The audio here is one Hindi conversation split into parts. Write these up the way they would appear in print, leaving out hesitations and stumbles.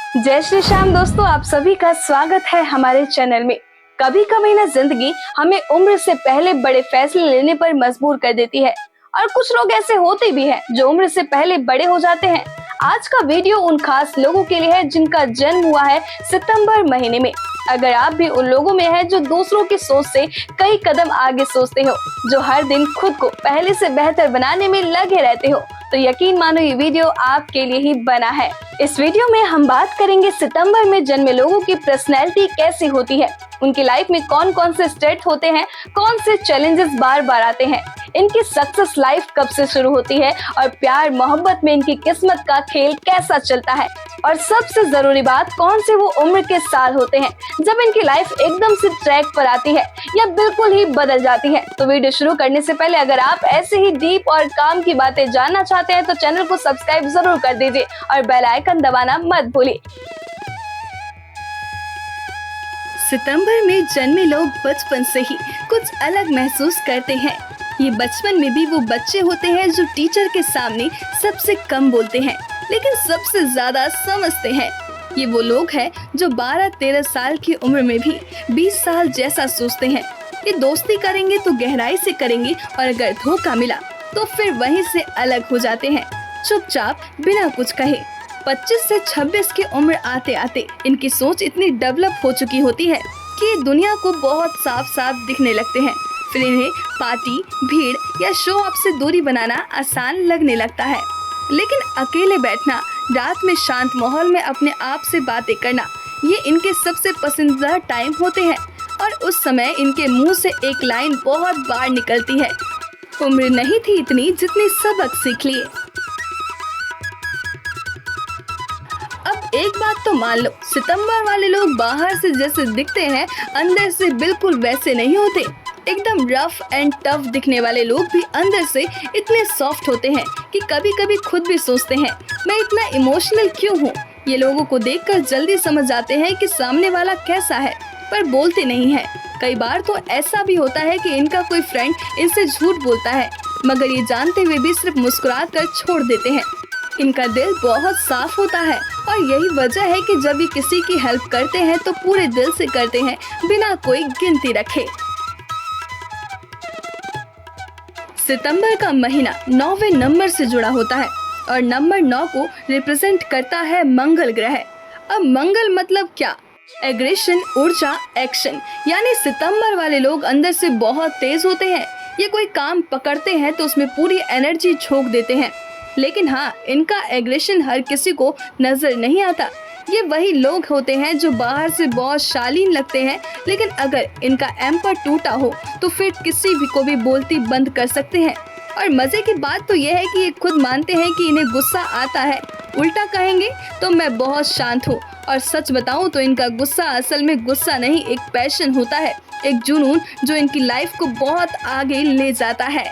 जय श्री श्याम दोस्तों, आप सभी का स्वागत है हमारे चैनल में। कभी कभी ना जिंदगी हमें उम्र से पहले बड़े फैसले लेने पर मजबूर कर देती है और कुछ लोग ऐसे होते भी हैं जो उम्र से पहले बड़े हो जाते हैं। आज का वीडियो उन खास लोगों के लिए है जिनका जन्म हुआ है सितंबर महीने में। अगर आप भी उन लोगों में हैं जो दूसरों की सोच से कई कदम आगे सोचते हो, जो हर दिन खुद को पहले से बेहतर बनाने में लगे रहते हो, तो यकीन मानो ये वीडियो आपके लिए ही बना है। इस वीडियो में हम बात करेंगे सितंबर में जन्मे लोगों की पर्सनैलिटी कैसी होती है, उनकी लाइफ में कौन कौन से स्टेट होते हैं, कौन से चैलेंजेस बार बार आते हैं, इनकी सक्सेस लाइफ कब से शुरू होती है और प्यार मोहब्बत में इनकी किस्मत का खेल कैसा चलता है, और सबसे जरूरी बात कौन से वो उम्र के साल होते हैं जब इनकी लाइफ एकदम से ट्रैक पर आती है या बिल्कुल ही बदल जाती है। तो वीडियो शुरू करने से पहले अगर आप ऐसे ही डीप और काम की बातें जानना चाहते हैं तो चैनल को सब्सक्राइब जरूर कर दीजिए और बेल आइकन दबाना मत भूलिए। सितंबर में जन्मे लोग बचपन से ही कुछ अलग महसूस करते हैं। ये बचपन में भी वो बच्चे होते हैं जो टीचर के सामने सबसे कम बोलते हैं लेकिन सबसे ज्यादा समझते हैं। ये वो लोग हैं जो 12-13 साल की उम्र में भी 20 साल जैसा सोचते हैं। ये दोस्ती करेंगे तो गहराई से करेंगे और अगर धोखा मिला तो फिर वहीं से अलग हो जाते हैं, चुपचाप बिना कुछ कहे। 25 से 26 की उम्र आते आते इनकी सोच इतनी डेवलप हो चुकी होती है कि ये दुनिया को बहुत साफ साफ दिखने लगते हैं। फिर इन्हें पार्टी, भीड़ या शो ऑफ से दूरी बनाना आसान लगने लगता है। लेकिन अकेले बैठना, रात में शांत माहौल में अपने आप से बातें करना, ये इनके सबसे पसंदीदा टाइम होते हैं। और उस समय इनके मुंह से एक लाइन बहुत बार निकलती है, उम्र नहीं थी इतनी जितनी सबक सीख लिए। अब एक बात तो मान लो, सितंबर वाले लोग बाहर से जैसे दिखते हैं अंदर से बिल्कुल वैसे नहीं होते। एकदम रफ एंड टफ दिखने वाले लोग भी अंदर से इतने सॉफ्ट होते हैं कि कभी कभी खुद भी सोचते हैं मैं इतना इमोशनल क्यों हूँ। ये लोगों को देखकर जल्दी समझ जाते हैं कि सामने वाला कैसा है, पर बोलते नहीं है। कई बार तो ऐसा भी होता है कि इनका कोई फ्रेंड इनसे झूठ बोलता है मगर ये जानते हुए भी सिर्फ मुस्कुरा कर छोड़ देते हैं। इनका दिल बहुत साफ होता है और यही वजह है कि जब ये किसी की हेल्प करते हैं तो पूरे दिल से करते हैं बिना कोई गिनती रखे। सितंबर का महीना 9वें नंबर से जुड़ा होता है और नंबर 9 को रिप्रेजेंट करता है मंगल ग्रह। अब मंगल मतलब क्या? एग्रेशन, ऊर्जा, एक्शन। यानी सितंबर वाले लोग अंदर से बहुत तेज होते हैं। ये कोई काम पकड़ते हैं तो उसमें पूरी एनर्जी झोंक देते हैं। लेकिन हाँ, इनका एग्रेशन हर किसी को नजर नहीं आता। ये वही लोग होते हैं जो बाहर से बहुत शालीन लगते हैं लेकिन अगर इनका एम्पर टूटा हो तो फिर किसी भी को भी बोलती बंद कर सकते हैं। और मजे की बात तो यह है कि ये खुद मानते हैं कि इन्हें गुस्सा आता है। उल्टा कहेंगे तो मैं बहुत शांत हूँ, और सच बताऊँ तो इनका गुस्सा असल में गुस्सा नहीं, एक पैशन होता है, एक जुनून जो इनकी लाइफ को बहुत आगे ले जाता है।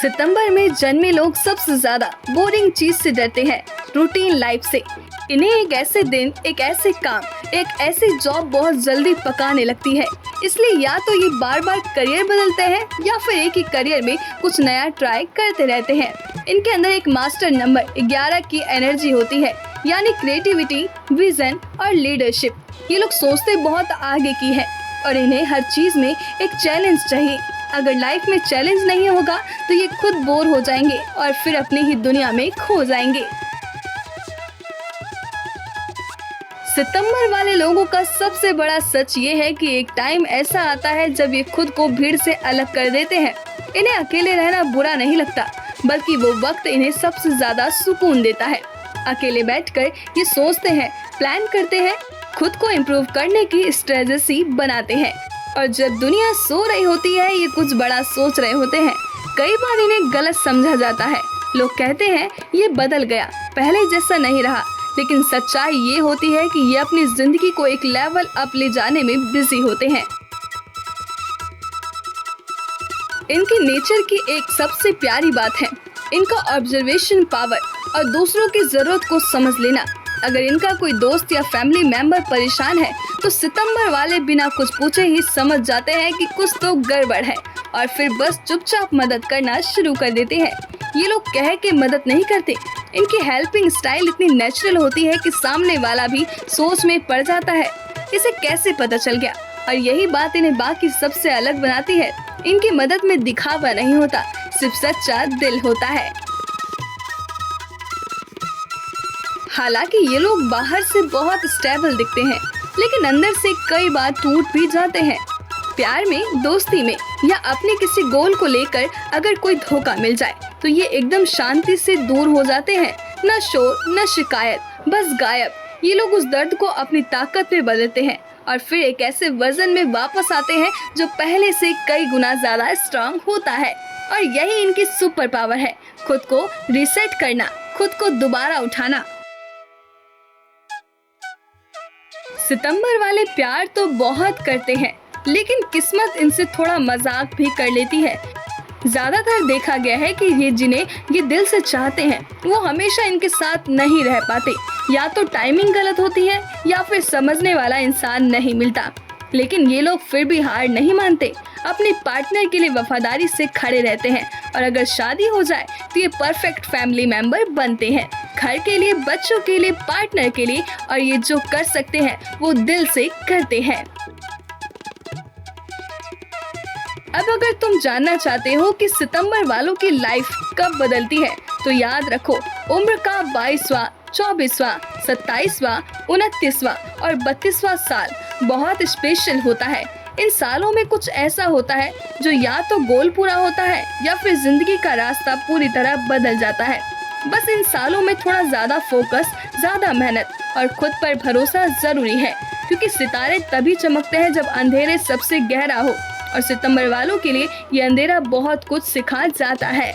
सितंबर में जन्मे लोग सबसे ज्यादा बोरिंग चीज से डरते हैं, रूटीन लाइफ से। इन्हें एक ऐसे दिन, एक ऐसे काम, एक ऐसी जॉब बहुत जल्दी पकाने लगती है। इसलिए या तो ये बार बार करियर बदलते हैं या फिर एक ही करियर में कुछ नया ट्राई करते रहते हैं। इनके अंदर एक मास्टर नंबर 11 की एनर्जी होती है, यानी क्रिएटिविटी, विजन और लीडरशिप। ये लोग सोचते बहुत आगे की है और इन्हें हर चीज में एक चैलेंज चाहिए। अगर लाइफ में चैलेंज नहीं होगा तो ये खुद बोर हो जाएंगे और फिर अपनी ही दुनिया में खो जाएंगे। सितंबर वाले लोगों का सबसे बड़ा सच ये है कि एक टाइम ऐसा आता है जब ये खुद को भीड़ से अलग कर देते हैं। इन्हें अकेले रहना बुरा नहीं लगता, बल्कि वो वक्त इन्हें सबसे ज्यादा सुकून देता है। अकेले बैठकर ये सोचते हैं, प्लान करते हैं, खुद को इम्प्रूव करने की स्ट्रेटजी बनाते हैं। और जब दुनिया सो रही होती है ये कुछ बड़ा सोच रहे होते हैं। कई बार इन्हें गलत समझा जाता है। लोग कहते हैं ये बदल गया, पहले जैसा नहीं रहा, लेकिन सच्चाई ये होती है कि ये अपनी जिंदगी को एक लेवल अप ले जाने में बिजी होते हैं। इनके नेचर की एक सबसे प्यारी बात है इनका ऑब्जर्वेशन पावर और दूसरों की जरूरत को समझ लेना। अगर इनका कोई दोस्त या फैमिली मेंबर परेशान है तो सितंबर वाले बिना कुछ पूछे ही समझ जाते हैं कि कुछ तो गड़बड़ है और फिर बस चुपचाप मदद करना शुरू कर देते हैं। ये लोग कह के मदद नहीं करते, इनकी हेल्पिंग स्टाइल इतनी नेचुरल होती है कि सामने वाला भी सोच में पड़ जाता है, इसे कैसे पता चल गया। और यही बात इन्हें बाकी सबसे अलग बनाती है। इनकी मदद में दिखावा नहीं होता, सिर्फ सच्चा दिल होता है। हालांकि ये लोग बाहर से बहुत स्टेबल दिखते हैं, लेकिन अंदर से कई बार टूट भी जाते हैं। प्यार में, दोस्ती में या अपने किसी गोल को लेकर अगर कोई धोखा मिल जाए तो ये एकदम शांति से दूर हो जाते हैं। न शोर न शिकायत, बस गायब। ये लोग उस दर्द को अपनी ताकत में बदलते हैं और फिर एक ऐसे वर्जन में वापस आते हैं जो पहले से कई गुना ज्यादा स्ट्रांग होता है। और यही इनकी सुपर पावर है, खुद को रीसेट करना, खुद को दोबारा उठाना। सितंबर वाले प्यार तो बहुत करते हैं, लेकिन किस्मत इनसे थोड़ा मजाक भी कर लेती है। ज्यादातर देखा गया है कि ये जिन्हें ये दिल से चाहते हैं वो हमेशा इनके साथ नहीं रह पाते। या तो टाइमिंग गलत होती है या फिर समझने वाला इंसान नहीं मिलता। लेकिन ये लोग फिर भी हार नहीं मानते, अपने पार्टनर के लिए वफादारी से खड़े रहते हैं। और अगर शादी हो जाए तो ये परफेक्ट फैमिली मेंबर बनते हैं, घर के लिए, बच्चों के लिए, पार्टनर के लिए। और ये जो कर सकते हैं वो दिल से करते हैं। अब अगर तुम जानना चाहते हो कि सितंबर वालों की लाइफ कब बदलती है तो याद रखो, उम्र का 22वां, 24वां, 27वां, 29वां और 32वां साल बहुत स्पेशल होता है। इन सालों में कुछ ऐसा होता है जो या तो गोल पूरा होता है या फिर जिंदगी का रास्ता पूरी तरह बदल जाता है। बस इन सालों में थोड़ा ज्यादा फोकस, ज्यादा मेहनत और खुद पर भरोसा जरूरी है, क्योंकि सितारे तभी चमकते हैं जब अंधेरे सबसे गहरा हो। और सितंबर वालों के लिए ये अंधेरा बहुत कुछ सिखा जाता है।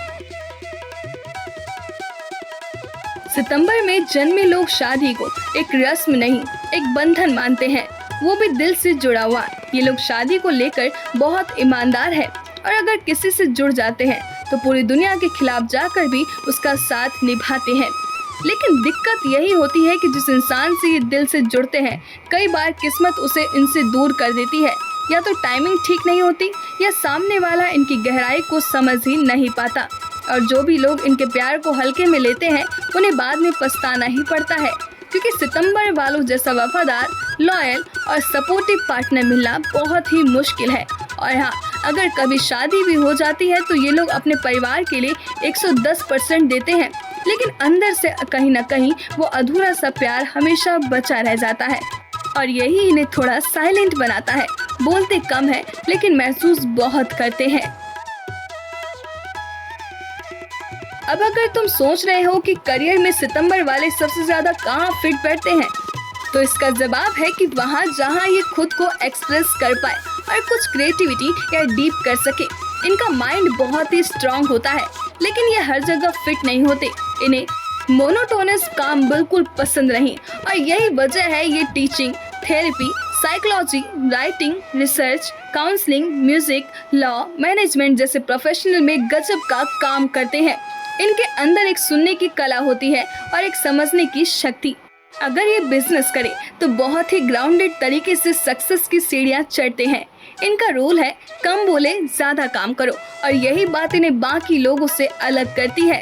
सितंबर में जन्मे लोग शादी को एक रस्म नहीं, एक बंधन मानते हैं, वो भी दिल से जुड़ा हुआ। ये लोग शादी को लेकर बहुत ईमानदार है और अगर किसी से जुड़ जाते हैं तो पूरी दुनिया के खिलाफ जाकर भी उसका साथ निभाते हैं। लेकिन दिक्कत यही होती है कि जिस इंसान से ये दिल से जुड़ते हैं, कई बार किस्मत उसे इनसे दूर कर देती है। या तो टाइमिंग ठीक नहीं होती या सामने वाला इनकी गहराई को समझ ही नहीं पाता। और जो भी लोग इनके प्यार को हल्के में लेते हैं उन्हें बाद में पछताना ही पड़ता है, क्योंकि सितंबर वालों जैसा वफादार, लॉयल और सपोर्टिव पार्टनर मिलना बहुत ही मुश्किल है। और हाँ, अगर कभी शादी भी हो जाती है तो ये लोग अपने परिवार के लिए 110% देते हैं, लेकिन अंदर से कहीं न कहीं वो अधूरा सा प्यार हमेशा बचा रह जाता है। और यही इन्हें थोड़ा साइलेंट बनाता है, बोलते कम है लेकिन महसूस बहुत करते हैं। अब अगर तुम सोच रहे हो कि करियर में सितंबर वाले सबसे ज्यादा कहाँ फिट बैठते हैं, तो इसका जवाब है कि वहाँ जहाँ ये खुद को एक्सप्रेस कर पाए और कुछ क्रिएटिविटी या डीप कर सके। इनका माइंड बहुत ही स्ट्रांग होता है, लेकिन ये हर जगह फिट नहीं होते। इन्हें मोनोटोनस काम बिल्कुल पसंद नहीं, और यही वजह है ये teaching, therapy, psychology, writing, research, counselling, music, law, management जैसे प्रोफेशनल में गजब का काम करते हैं। इनके अंदर एक सुनने की कला होती है और एक समझने की शक्ति। अगर ये बिजनेस करे तो बहुत ही ग्राउंडेड तरीके से सक्सेस की सीढ़ियां चढ़ते हैं। इनका रूल है कम बोले, ज्यादा काम करो, और यही बात इन्हें बाकी लोगों से अलग करती है।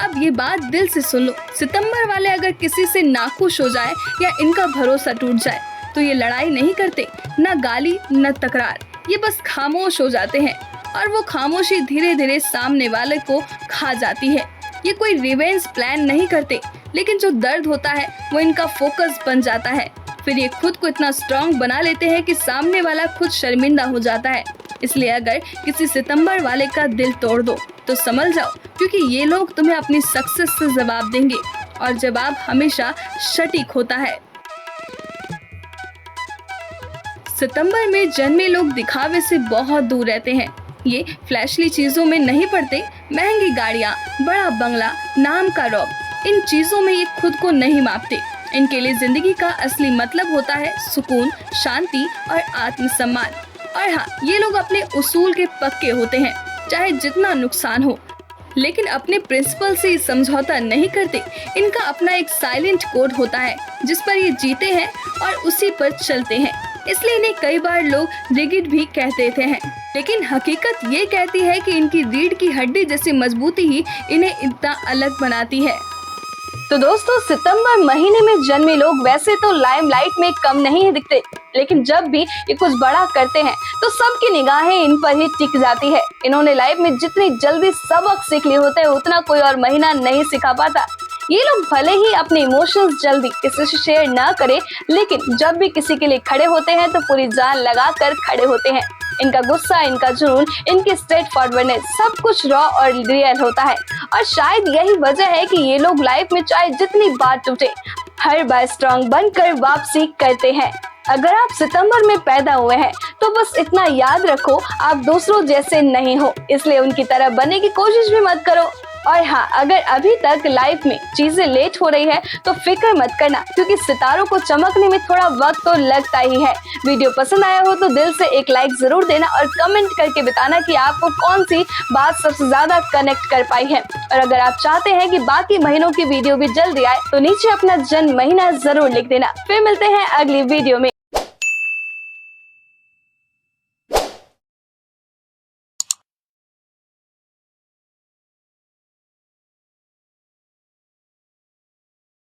अब ये बात दिल से सुन लो, सितंबर वाले अगर किसी से नाखुश हो जाए या इनका भरोसा टूट जाए तो ये लड़ाई नहीं करते, न गाली न तकरार, ये बस खामोश हो जाते हैं। और वो खामोशी धीरे धीरे सामने वाले को खा जाती है। ये कोई रिवेंज प्लान नहीं करते, लेकिन जो दर्द होता है वो इनका फोकस बन जाता है। फिर ये खुद को इतना स्ट्रांग बना लेते हैं कि सामने वाला खुद शर्मिंदा हो जाता है। इसलिए अगर किसी सितंबर वाले का दिल तोड़ दो तो समझ जाओ, क्योंकि ये लोग तुम्हें अपनी सक्सेस से जवाब देंगे, और जवाब हमेशा सटीक होता है। सितंबर में जन्मे लोग दिखावे से बहुत दूर रहते हैं। ये फ्लैशली चीजों में नहीं पड़ते, महंगी गाड़ियाँ, बड़ा बंगला, नाम का रौब, इन चीजों में ये खुद को नहीं मापते। इनके लिए जिंदगी का असली मतलब होता है सुकून, शांति और आत्मसम्मान। और हाँ, ये लोग अपने उसूल के पक्के होते हैं, चाहे जितना नुकसान हो, लेकिन अपने प्रिंसिपल से समझौता नहीं करते। इनका अपना एक साइलेंट कोड होता है जिस पर ये जीते हैं और उसी पर चलते हैं। इसलिए इन्हें कई बार लोग रिगिड भी कह देते हैं। लेकिन हकीकत ये कहती है कि इनकी रीढ़ की हड्डी जैसी मजबूती ही इन्हें इतना अलग बनाती है। तो दोस्तों, सितंबर महीने में जन्मे लोग वैसे तो लाइमलाइट में कम नहीं दिखते, लेकिन जब भी ये कुछ बड़ा करते हैं तो सबकी निगाहें इन पर ही टिक जाती है। इन्होंने लाइफ में जितनी जल्दी सबक सीख लिए होते हैं उतना कोई और महीना नहीं सिखा पाता। ये लोग भले ही अपने इमोशंस जल्दी किसी से शेयर ना करें, लेकिन जब भी किसी के लिए खड़े होते हैं तो पूरी जान लगा कर खड़े होते हैं। इनका गुस्सा, इनका जुनून, इनकी स्ट्रेट फॉरवर्डनेस सब कुछ रॉ और रियल होता है। और शायद यही वजह है कि ये लोग लाइफ में चाहे जितनी बार टूटे, हर बार स्ट्रॉन्ग बनकर वापसी करते हैं। अगर आप सितंबर में पैदा हुए हैं तो बस इतना याद रखो, आप दूसरों जैसे नहीं हो, इसलिए उनकी तरह बनने की कोशिश भी मत करो। और हाँ, अगर अभी तक लाइफ में चीजें लेट हो रही है तो फिक्र मत करना, क्योंकि सितारों को चमकने में थोड़ा वक्त तो लगता ही है। वीडियो पसंद आया हो तो दिल से एक लाइक जरूर देना और कमेंट करके बताना कि आपको कौन सी बात सबसे ज्यादा कनेक्ट कर पाई है। और अगर आप चाहते हैं कि बाकी महीनों की वीडियो भी जल्दी आए तो नीचे अपना जन्म महीना जरूर लिख देना। फिर मिलते हैं अगली वीडियो में।